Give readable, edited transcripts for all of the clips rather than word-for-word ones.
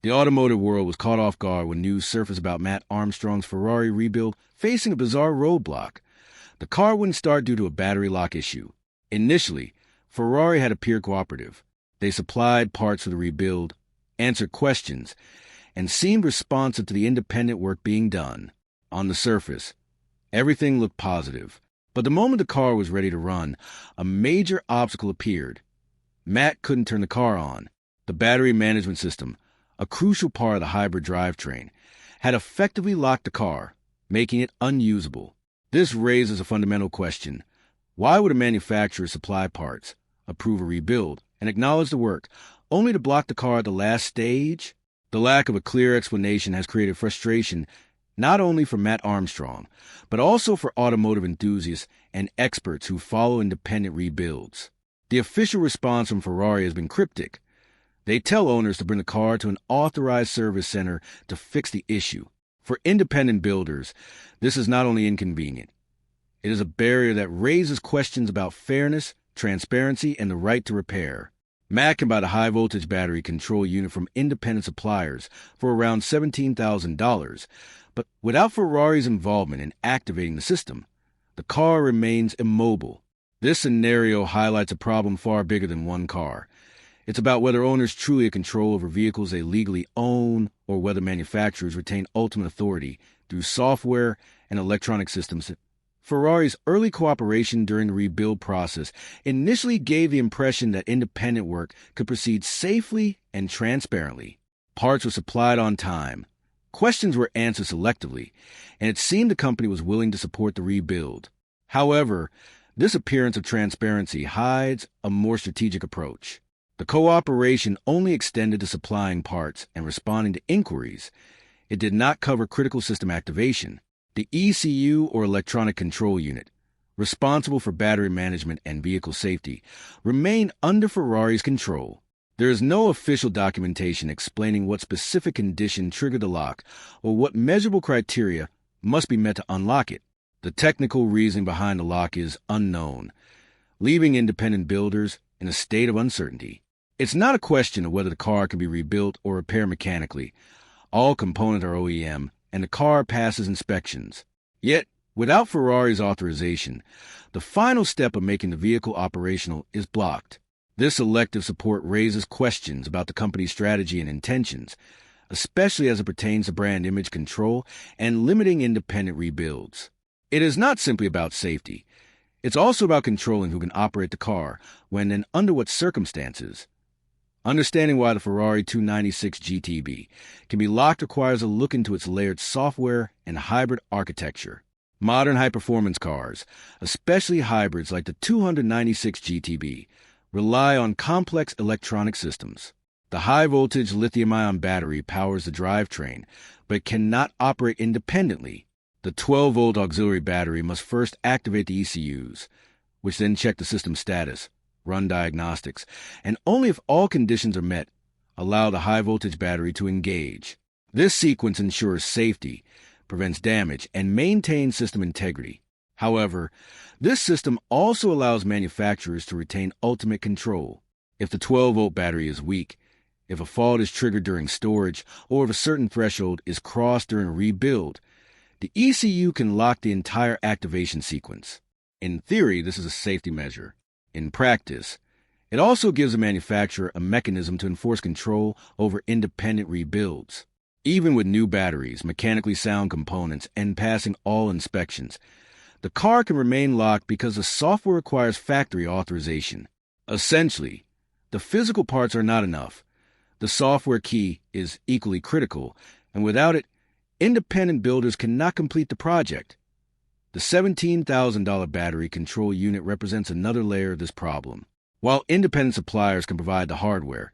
The automotive world was caught off guard when news surfaced about Mat Armstrong's Ferrari rebuild facing a bizarre roadblock. The car wouldn't start due to a battery lock issue. Initially, Ferrari had appeared cooperative. They supplied parts for the rebuild, answered questions, and seemed responsive to the independent work being done. On the surface, everything looked positive. But the moment the car was ready to run, a major obstacle appeared. Mat couldn't turn the car on. The battery management system, a crucial part of the hybrid drivetrain, had effectively locked the car, making it unusable. This raises a fundamental question. Why would a manufacturer supply parts, approve a rebuild, and acknowledge the work, only to block the car at the last stage? The lack of a clear explanation has created frustration not only for Mat Armstrong, but also for automotive enthusiasts and experts who follow independent rebuilds. The official response from Ferrari has been cryptic. They tell owners to bring the car to an authorized service center to fix the issue. For independent builders, this is not only inconvenient, it is a barrier that raises questions about fairness, transparency, and the right to repair. Mat can buy the high-voltage battery control unit from independent suppliers for around $17,000, but without Ferrari's involvement in activating the system, the car remains immobile. This scenario highlights a problem far bigger than one car. It's about whether owners truly have control over vehicles they legally own, or whether manufacturers retain ultimate authority through software and electronic systems. Ferrari's early cooperation during the rebuild process initially gave the impression that independent work could proceed safely and transparently. Parts were supplied on time, questions were answered selectively, and it seemed the company was willing to support the rebuild. However, this appearance of transparency hides a more strategic approach. The cooperation only extended to supplying parts and responding to inquiries. It did not cover critical system activation. The ECU, or electronic control unit, responsible for battery management and vehicle safety, remained under Ferrari's control. There is no official documentation explaining what specific condition triggered the lock or what measurable criteria must be met to unlock it. The technical reasoning behind the lock is unknown, leaving independent builders in a state of uncertainty. It's not a question of whether the car can be rebuilt or repaired mechanically. All components are OEM, and the car passes inspections. Yet, without Ferrari's authorization, the final step of making the vehicle operational is blocked. This elective support raises questions about the company's strategy and intentions, especially as it pertains to brand image control and limiting independent rebuilds. It is not simply about safety. It's also about controlling who can operate the car, when and under what circumstances. Understanding why the Ferrari 296 GTB can be locked requires a look into its layered software and hybrid architecture. Modern high-performance cars, especially hybrids like the 296 GTB, rely on complex electronic systems. The high-voltage lithium-ion battery powers the drivetrain, but it cannot operate independently. The 12-volt auxiliary battery must first activate the ECUs, which then check the system status, run diagnostics, and only if all conditions are met, allow the high-voltage battery to engage. This sequence ensures safety, prevents damage, and maintains system integrity. However, this system also allows manufacturers to retain ultimate control. If the 12-volt battery is weak, if a fault is triggered during storage, or if a certain threshold is crossed during a rebuild, the ECU can lock the entire activation sequence. In theory, this is a safety measure. In practice, it also gives the manufacturer a mechanism to enforce control over independent rebuilds. Even with new batteries, mechanically sound components, and passing all inspections, the car can remain locked because the software requires factory authorization. Essentially, the physical parts are not enough. The software key is equally critical, and without it, independent builders cannot complete the project. The $17,000 battery control unit represents another layer of this problem. While independent suppliers can provide the hardware,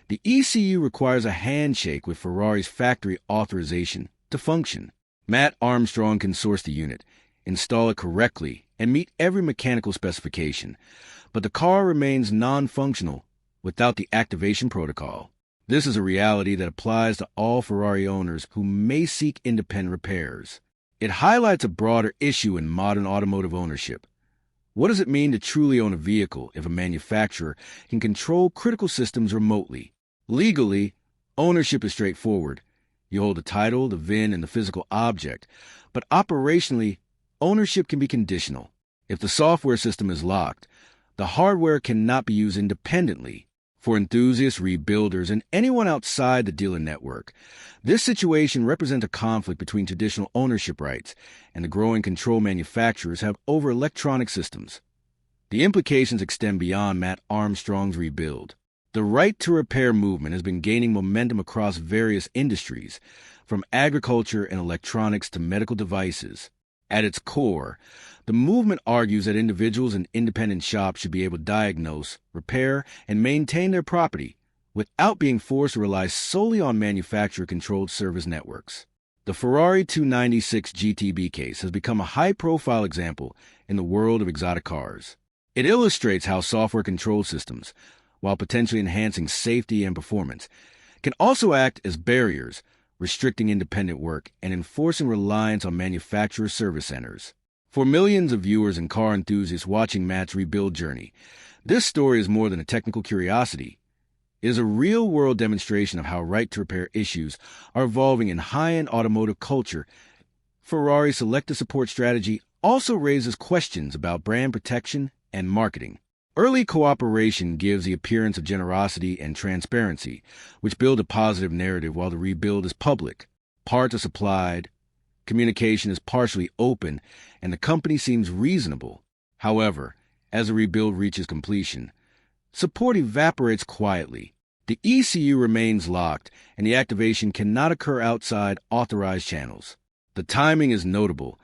the ECU requires a handshake with Ferrari's factory authorization to function. Mat Armstrong can source the unit, install it correctly, and meet every mechanical specification, but the car remains non-functional without the activation protocol. This is a reality that applies to all Ferrari owners who may seek independent repairs. It highlights a broader issue in modern automotive ownership. What does it mean to truly own a vehicle if a manufacturer can control critical systems remotely? Legally, Ownership is straightforward. You hold the title, the VIN, and the physical object. But operationally, ownership can be conditional. If the software system is locked, the hardware cannot be used independently. For enthusiasts, rebuilders, and anyone outside the dealer network, this situation represents a conflict between traditional ownership rights and the growing control manufacturers have over electronic systems. The implications extend beyond Mat Armstrong's rebuild. The right to repair movement has been gaining momentum across various industries, from agriculture and electronics to medical devices. At its core, the movement argues that individuals and independent shops should be able to diagnose, repair, and maintain their property without being forced to rely solely on manufacturer-controlled service networks. The Ferrari 296 GTB case has become a high-profile example in the world of exotic cars. It illustrates how software-controlled systems, while potentially enhancing safety and performance, can also act as barriers, restricting independent work and enforcing reliance on manufacturer service centers. For millions of viewers and car enthusiasts watching Mat's rebuild journey, this story is more than a technical curiosity. It is a real-world demonstration of how right-to-repair issues are evolving in high-end automotive culture. Ferrari's selective support strategy also raises questions about brand protection and marketing. Early cooperation gives the appearance of generosity and transparency, which build a positive narrative while the rebuild is public. Parts are supplied, communication is partially open, and the company seems reasonable. However, as the rebuild reaches completion, support evaporates quietly. The ECU remains locked, and the activation cannot occur outside authorized channels. The timing is notable.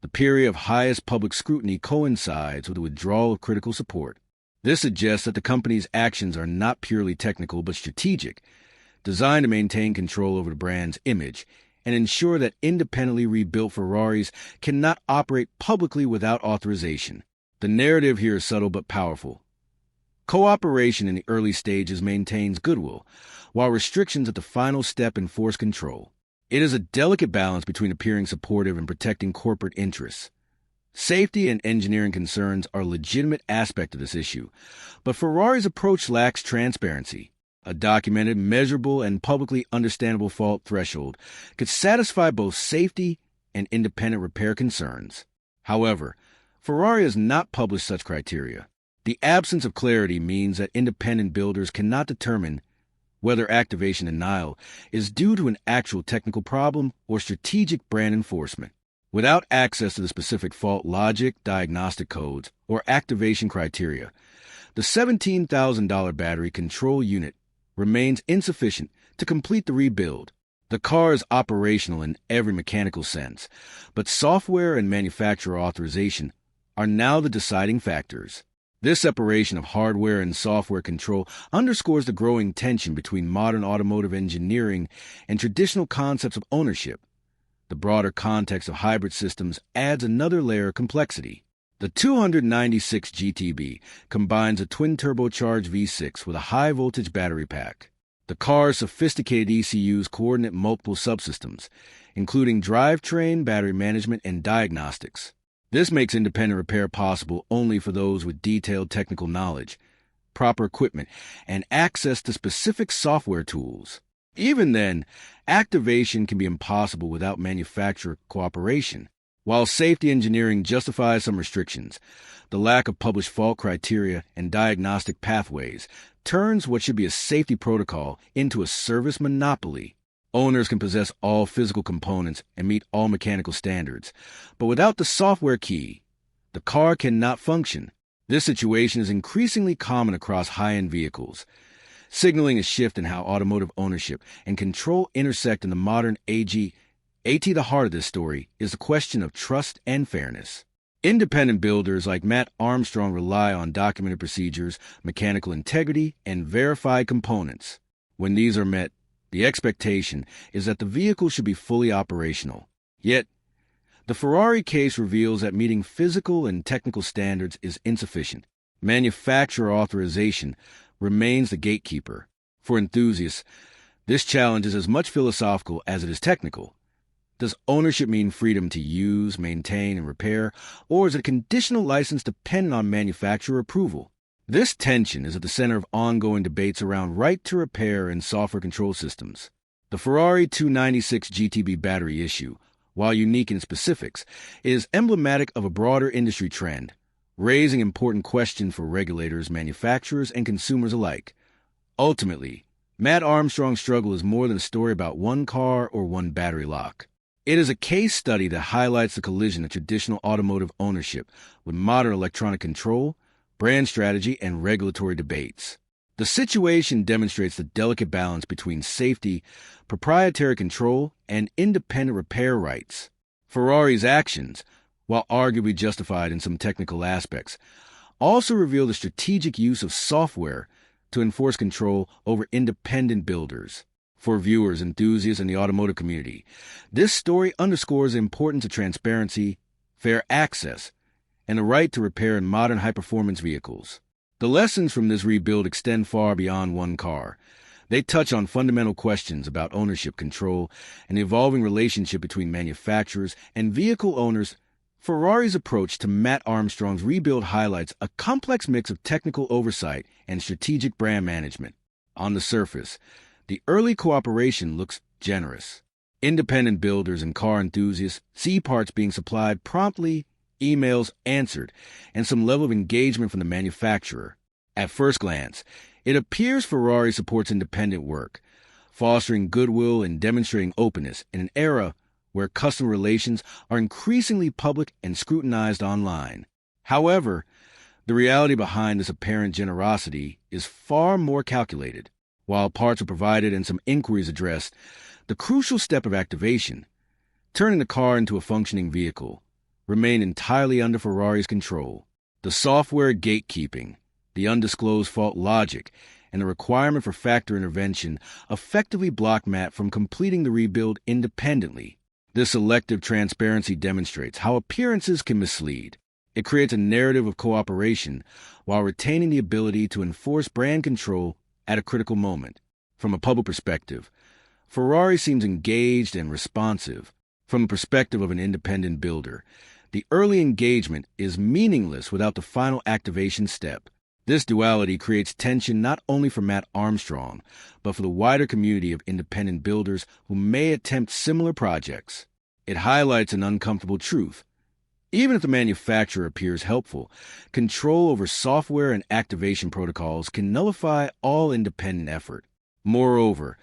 The period of highest public scrutiny coincides with the withdrawal of critical support. This suggests that the company's actions are not purely technical but strategic, designed to maintain control over the brand's image and ensure that independently rebuilt Ferraris cannot operate publicly without authorization. The narrative here is subtle but powerful. Cooperation in the early stages maintains goodwill, while restrictions at the final step enforce control. It is a delicate balance between appearing supportive and protecting corporate interests. Safety and engineering concerns are a legitimate aspect of this issue, but Ferrari's approach lacks transparency. A documented, measurable, and publicly understandable fault threshold could satisfy both safety and independent repair concerns. However, Ferrari has not published such criteria. The absence of clarity means that independent builders cannot determine whether activation denial is due to an actual technical problem or strategic brand enforcement. Without access to the specific fault logic, diagnostic codes, or activation criteria, the $17,000 battery control unit remains insufficient to complete the rebuild. The car is operational in every mechanical sense, but software and manufacturer authorization are now the deciding factors. This separation of hardware and software control underscores the growing tension between modern automotive engineering and traditional concepts of ownership. The broader context of hybrid systems adds another layer of complexity. The 296 GTB combines a twin-turbocharged V6 with a high-voltage battery pack. The car's sophisticated ECUs coordinate multiple subsystems, including drivetrain, battery management, and diagnostics. This makes independent repair possible only for those with detailed technical knowledge, proper equipment, and access to specific software tools. Even then, activation can be impossible without manufacturer cooperation. While safety engineering justifies some restrictions, the lack of published fault criteria and diagnostic pathways turns what should be a safety protocol into a service monopoly. Owners can possess all physical components and meet all mechanical standards, but without the software key, the car cannot function. This situation is increasingly common across high-end vehicles, signaling a shift in how automotive ownership and control intersect in the modern age. The heart of this story is the question of trust and fairness. Independent builders like Mat Armstrong rely on documented procedures, mechanical integrity, and verified components. When these are met, the expectation is that the vehicle should be fully operational. Yet, the Ferrari case reveals that meeting physical and technical standards is insufficient. Manufacturer authorization remains the gatekeeper. For enthusiasts, this challenge is as much philosophical as it is technical. Does ownership mean freedom to use, maintain, and repair, or is it a conditional license dependent on manufacturer approval? This tension is at the center of ongoing debates around right to repair and software control systems. The Ferrari 296 GTB battery issue, while unique in specifics, is emblematic of a broader industry trend, raising important questions for regulators, manufacturers, and consumers alike. Ultimately, Mat Armstrong's struggle is more than a story about one car or one battery lock. It is a case study that highlights the collision of traditional automotive ownership with modern electronic control, brand strategy, and regulatory debates. The situation demonstrates the delicate balance between safety, proprietary control, and independent repair rights. Ferrari's actions, while arguably justified in some technical aspects, also reveal the strategic use of software to enforce control over independent builders. For viewers, enthusiasts, and the automotive community, this story underscores the importance of transparency, fair access, and the right to repair in modern high-performance vehicles. The lessons from this rebuild extend far beyond one car. They touch on fundamental questions about ownership control and the evolving relationship between manufacturers and vehicle owners. Ferrari's approach to Mat Armstrong's rebuild highlights a complex mix of technical oversight and strategic brand management. On the surface, the early cooperation looks generous. Independent builders and car enthusiasts see parts being supplied promptly, emails answered, and some level of engagement from the manufacturer. At first glance, it appears Ferrari supports independent work, fostering goodwill and demonstrating openness in an era where customer relations are increasingly public and scrutinized online. However, the reality behind this apparent generosity is far more calculated. While parts are provided and some inquiries addressed, the crucial step of activation, turning the car into a functioning vehicle, remain entirely under Ferrari's control. The software gatekeeping, the undisclosed fault logic, and the requirement for factory intervention effectively block Mat from completing the rebuild independently. This selective transparency demonstrates how appearances can mislead. It creates a narrative of cooperation while retaining the ability to enforce brand control at a critical moment. From a public perspective, Ferrari seems engaged and responsive. From the perspective of an independent builder, the early engagement is meaningless without the final activation step. This duality creates tension not only for Mat Armstrong, but for the wider community of independent builders who may attempt similar projects. It highlights an uncomfortable truth. Even if the manufacturer appears helpful, control over software and activation protocols can nullify all independent effort. Moreover,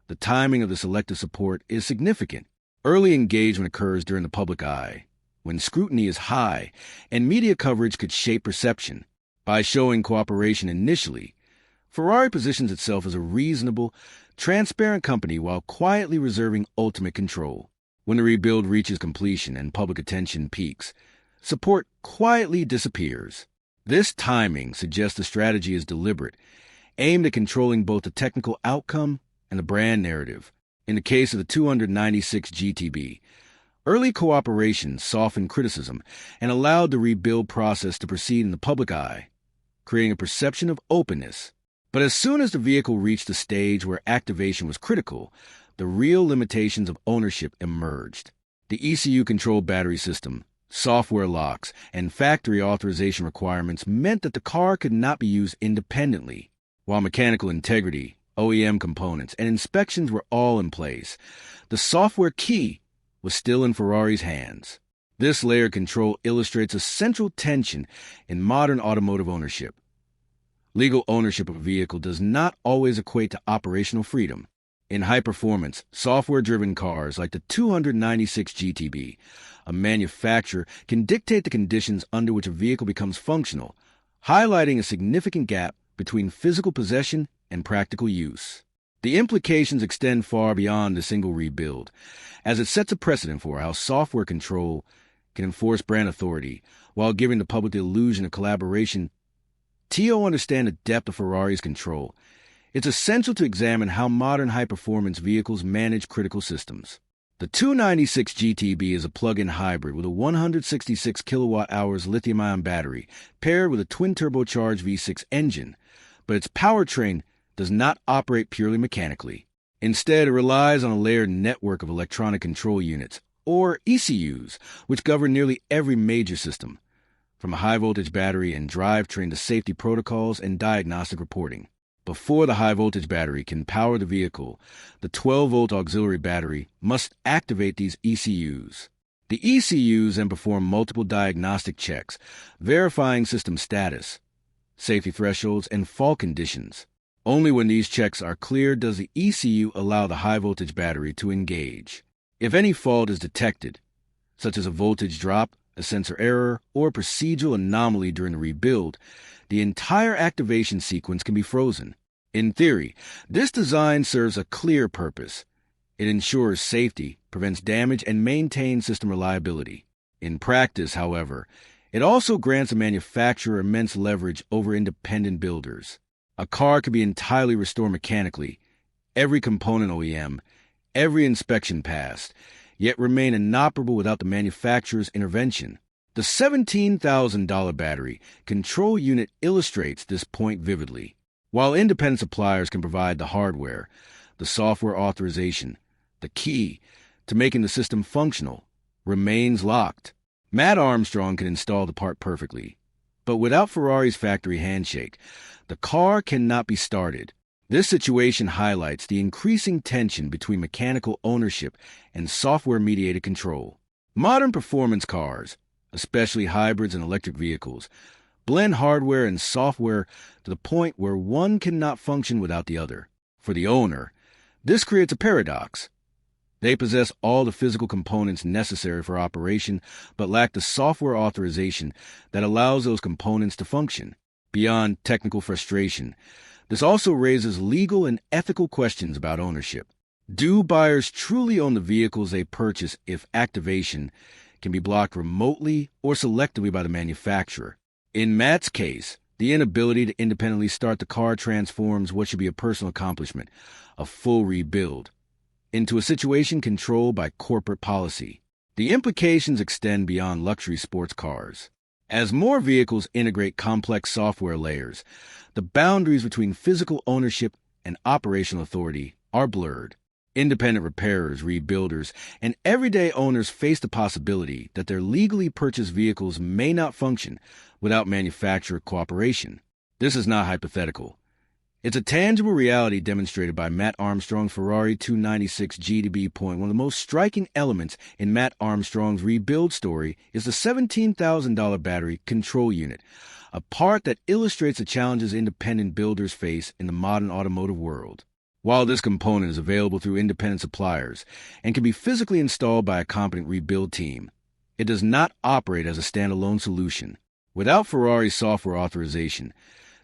the timing of the selective support is significant. Early engagement occurs during the public eye, when scrutiny is high and media coverage could shape perception. By showing cooperation initially, Ferrari positions itself as a reasonable, transparent company while quietly reserving ultimate control. When the rebuild reaches completion and public attention peaks, support quietly disappears. This timing suggests the strategy is deliberate, aimed at controlling both the technical outcome and the brand narrative. In the case of the 296 GTB, early cooperation softened criticism and allowed the rebuild process to proceed in the public eye, creating a perception of openness. But as soon as the vehicle reached a stage where activation was critical, the real limitations of ownership emerged. The ECU-controlled battery system, software locks, and factory authorization requirements meant that the car could not be used independently. While mechanical integrity, OEM components, and inspections were all in place, the software key was still in Ferrari's hands. This layered control illustrates a central tension in modern automotive ownership. Legal ownership of a vehicle does not always equate to operational freedom. In high-performance, software-driven cars like the 296 GTB, a manufacturer can dictate the conditions under which a vehicle becomes functional, highlighting a significant gap between physical possession and practical use. The implications extend far beyond the single rebuild, as it sets a precedent for how software control can enforce brand authority while giving the public the illusion of collaboration. TO understand the depth of Ferrari's control. It's essential to examine how modern high-performance vehicles manage critical systems. The 296 GTB is a plug-in hybrid with a 166 kilowatt-hours lithium-ion battery paired with a twin-turbocharged V6 engine, but its powertrain does not operate purely mechanically. Instead, it relies on a layered network of electronic control units, or ECUs, which govern nearly every major system. from a high-voltage battery and drivetrain to safety protocols and diagnostic reporting. Before the high-voltage battery can power the vehicle, the 12-volt auxiliary battery must activate these ECUs. The ECUs then perform multiple diagnostic checks, verifying system status, safety thresholds, and fault conditions. Only when these checks are cleared does the ECU allow the high-voltage battery to engage. If any fault is detected, such as a voltage drop, a sensor error, or a procedural anomaly during the rebuild, the entire activation sequence can be frozen. In theory, this design serves a clear purpose. It ensures safety, prevents damage, and maintains system reliability. In practice, however, it also grants a manufacturer immense leverage over independent builders. A car could be entirely restored mechanically, every component OEM, every inspection passed, yet remain inoperable without the manufacturer's intervention. The $17,000 battery control unit illustrates this point vividly. While independent suppliers can provide the hardware, the software authorization, the key to making the system functional, remains locked. Mat Armstrong can install the part perfectly, but without Ferrari's factory handshake, the car cannot be started. This situation highlights the increasing tension between mechanical ownership and software-mediated control. Modern performance cars, especially hybrids and electric vehicles, blend hardware and software to the point where one cannot function without the other. For the owner, this creates a paradox. They possess all the physical components necessary for operation, but lack the software authorization that allows those components to function. Beyond technical frustration, this also raises legal and ethical questions about ownership. Do buyers truly own the vehicles they purchase if activation can be blocked remotely or selectively by the manufacturer? In Matt's case, the inability to independently start the car transforms what should be a personal accomplishment, a full rebuild, into a situation controlled by corporate policy. The implications extend beyond luxury sports cars. As more vehicles integrate complex software layers, the boundaries between physical ownership and operational authority are blurred. Independent repairers, rebuilders, and everyday owners face the possibility that their legally purchased vehicles may not function without manufacturer cooperation. This is not hypothetical. It's a tangible reality demonstrated by Mat Armstrong's Ferrari 296 GTB. One of the most striking elements in Mat Armstrong's rebuild story is the $17,000 battery control unit, a part that illustrates the challenges independent builders face in the modern automotive world. While this component is available through independent suppliers and can be physically installed by a competent rebuild team, it does not operate as a standalone solution. Without Ferrari's software authorization,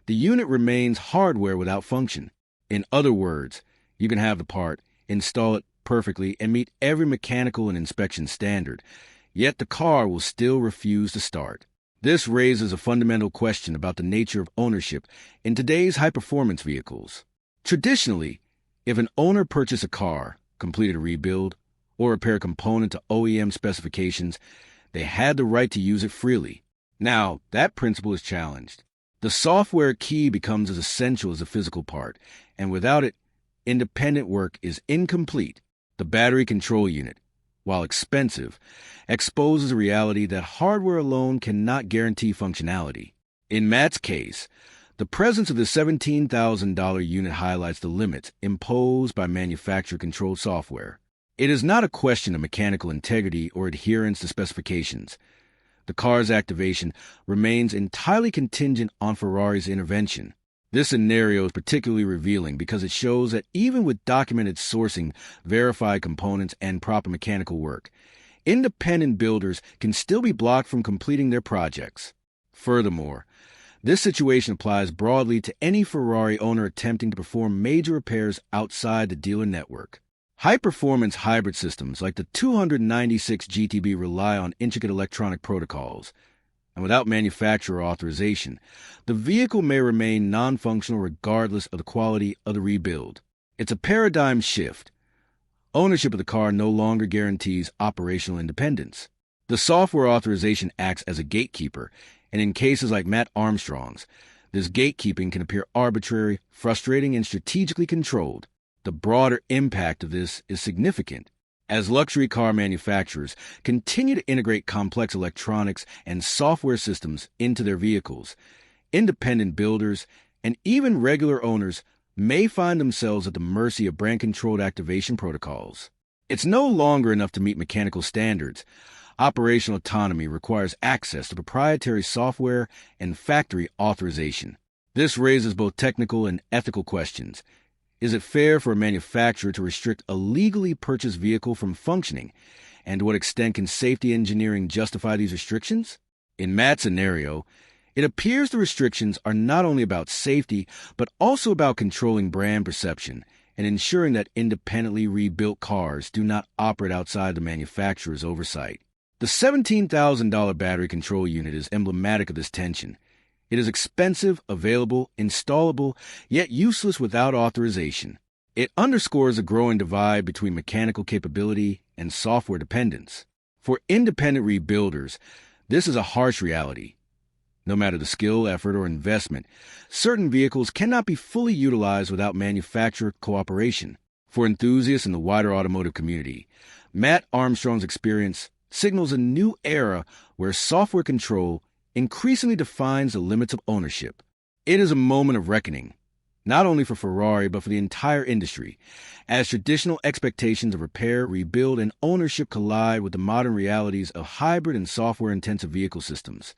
the unit remains hardware without function. In other words, you can have the part, install it perfectly, and meet every mechanical and inspection standard, yet the car will still refuse to start. This raises a fundamental question about the nature of ownership in today's high-performance vehicles. Traditionally, if an owner purchased a car, completed a rebuild, or repaired a component to OEM specifications, they had the right to use it freely. Now, that principle is challenged. The software key becomes as essential as the physical part, and without it, independent work is incomplete. The battery control unit, while expensive, exposes a reality that hardware alone cannot guarantee functionality. In Matt's case, the presence of the $17,000 unit highlights the limits imposed by manufacturer-controlled software. It is not a question of mechanical integrity or adherence to specifications. The car's activation remains entirely contingent on Ferrari's intervention. This scenario is particularly revealing because it shows that even with documented sourcing, verified components, and proper mechanical work, independent builders can still be blocked from completing their projects. Furthermore, this situation applies broadly to any Ferrari owner attempting to perform major repairs outside the dealer network. High-performance hybrid systems like the 296 GTB rely on intricate electronic protocols, and without manufacturer authorization, the vehicle may remain non-functional regardless of the quality of the rebuild. It's a paradigm shift. Ownership of the car no longer guarantees operational independence. The software authorization acts as a gatekeeper, and in cases like Mat Armstrong's, this gatekeeping can appear arbitrary, frustrating, and strategically controlled. The broader impact of this is significant. As luxury car manufacturers continue to integrate complex electronics and software systems into their vehicles, independent builders and even regular owners may find themselves at the mercy of brand-controlled activation protocols. It's no longer enough to meet mechanical standards. Operational autonomy requires access to proprietary software and factory authorization. This raises both technical and ethical questions. Is it fair for a manufacturer to restrict a legally purchased vehicle from functioning? And to what extent can safety engineering justify these restrictions? In Mat's scenario, it appears the restrictions are not only about safety, but also about controlling brand perception and ensuring that independently rebuilt cars do not operate outside the manufacturer's oversight. The $17,000 battery control unit is emblematic of this tension. It is expensive, available, installable, yet useless without authorization. It underscores a growing divide between mechanical capability and software dependence. For independent rebuilders, this is a harsh reality. No matter the skill, effort, or investment, certain vehicles cannot be fully utilized without manufacturer cooperation. For enthusiasts in the wider automotive community, Mat Armstrong's experience signals a new era where software control increasingly defines the limits of ownership. It is a moment of reckoning, not only for Ferrari but for the entire industry, as traditional expectations of repair, rebuild, and ownership collide with the modern realities of hybrid and software-intensive vehicle systems.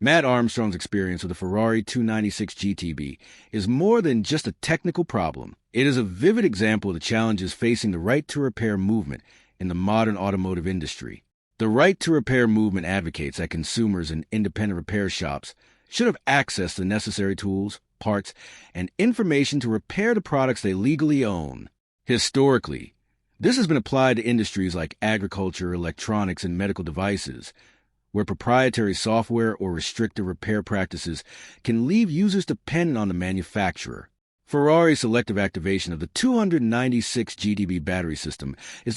Mat Armstrong's experience with the Ferrari 296 GTB is more than just a technical problem. It is a vivid example of the challenges facing the right-to-repair movement in the modern automotive industry. The right-to-repair movement advocates that consumers and independent repair shops should have access to the necessary tools, parts, and information to repair the products they legally own. Historically, this has been applied to industries like agriculture, electronics, and medical devices, where proprietary software or restrictive repair practices can leave users dependent on the manufacturer. Ferrari's selective activation of the 296 GTB battery system is